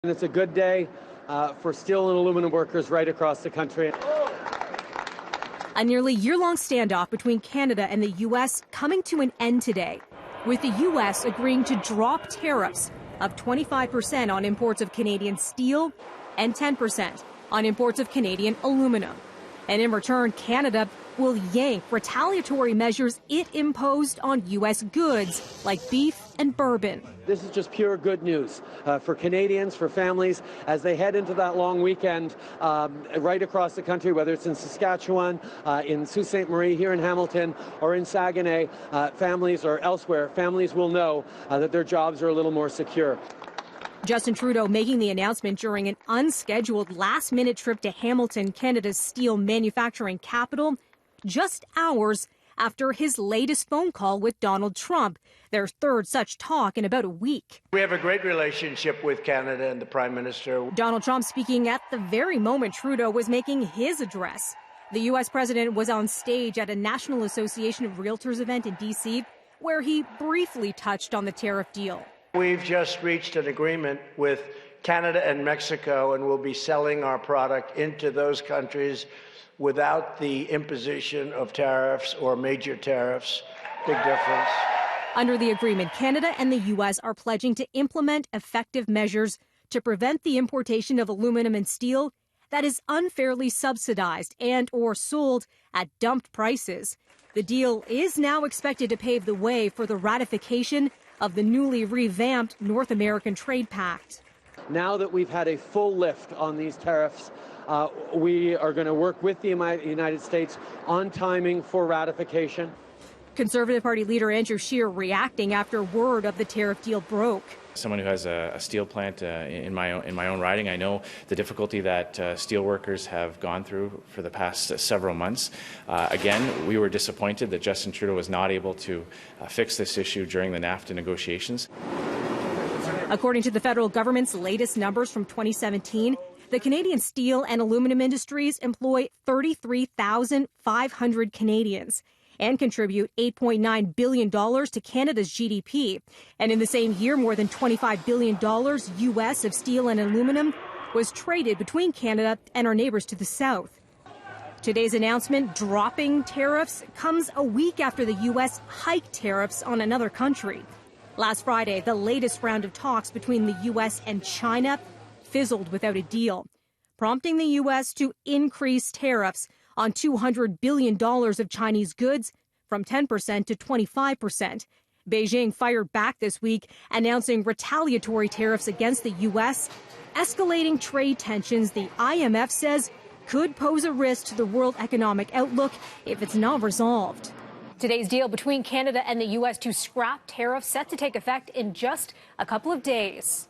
It's a good day for steel and aluminum workers right across the country. A nearly year-long standoff between Canada and the U.S. coming to an end today, with the U.S. agreeing to drop tariffs of 25% on imports of Canadian steel and 10% on imports of Canadian aluminum. And in return, Canada will yank retaliatory measures it imposed on U.S. goods like beef and bourbon. This is just pure good news for Canadians, for families, as they head into that long weekend right across the country, whether it's in Saskatchewan, in Sault Ste. Marie, here in Hamilton, or in Saguenay, families or elsewhere, families will know that their jobs are a little more secure. Justin Trudeau making the announcement during an unscheduled last-minute trip to Hamilton, Canada's steel manufacturing capital, just hours after his latest phone call with Donald Trump, their third such talk in about a week. We have a great relationship with Canada and the Prime Minister. Donald Trump speaking at the very moment Trudeau was making his address. The U.S. president was on stage at a National Association of Realtors event in D.C., where he briefly touched on the tariff deal. We've just reached an agreement with Canada and Mexico, and we'll be selling our product into those countries without the imposition of tariffs or major tariffs. Big difference. Under the agreement, Canada and the U.S. are pledging to implement effective measures to prevent the importation of aluminum and steel that is unfairly subsidized and or sold at dumped prices. The deal is now expected to pave the way for the ratification of the newly revamped North American Trade Pact. Now that we've had a full lift on these tariffs, we are going to work with the United States on timing for ratification. Conservative Party leader Andrew Scheer reacting after word of the tariff deal broke. Someone who has a steel plant in my own riding, I know the difficulty that steel workers have gone through for the past several months. Again, we were disappointed that Justin Trudeau was not able to fix this issue during the NAFTA negotiations. According to the federal government's latest numbers from 2017, the Canadian steel and aluminum industries employ 33,500 Canadians and contribute $8.9 billion to Canada's GDP. And in the same year, more than $25 billion U.S. of steel and aluminum was traded between Canada and our neighbors to the south. Today's announcement dropping tariffs comes a week after the U.S. hiked tariffs on another country. Last Friday, the latest round of talks between the U.S. and China fizzled without a deal, prompting the U.S. to increase tariffs on $200 billion of Chinese goods from 10% to 25%. Beijing fired back this week, announcing retaliatory tariffs against the U.S., escalating trade tensions the IMF says could pose a risk to the world economic outlook if it's not resolved. Today's deal between Canada and the U.S. to scrap tariffs set to take effect in just a couple of days.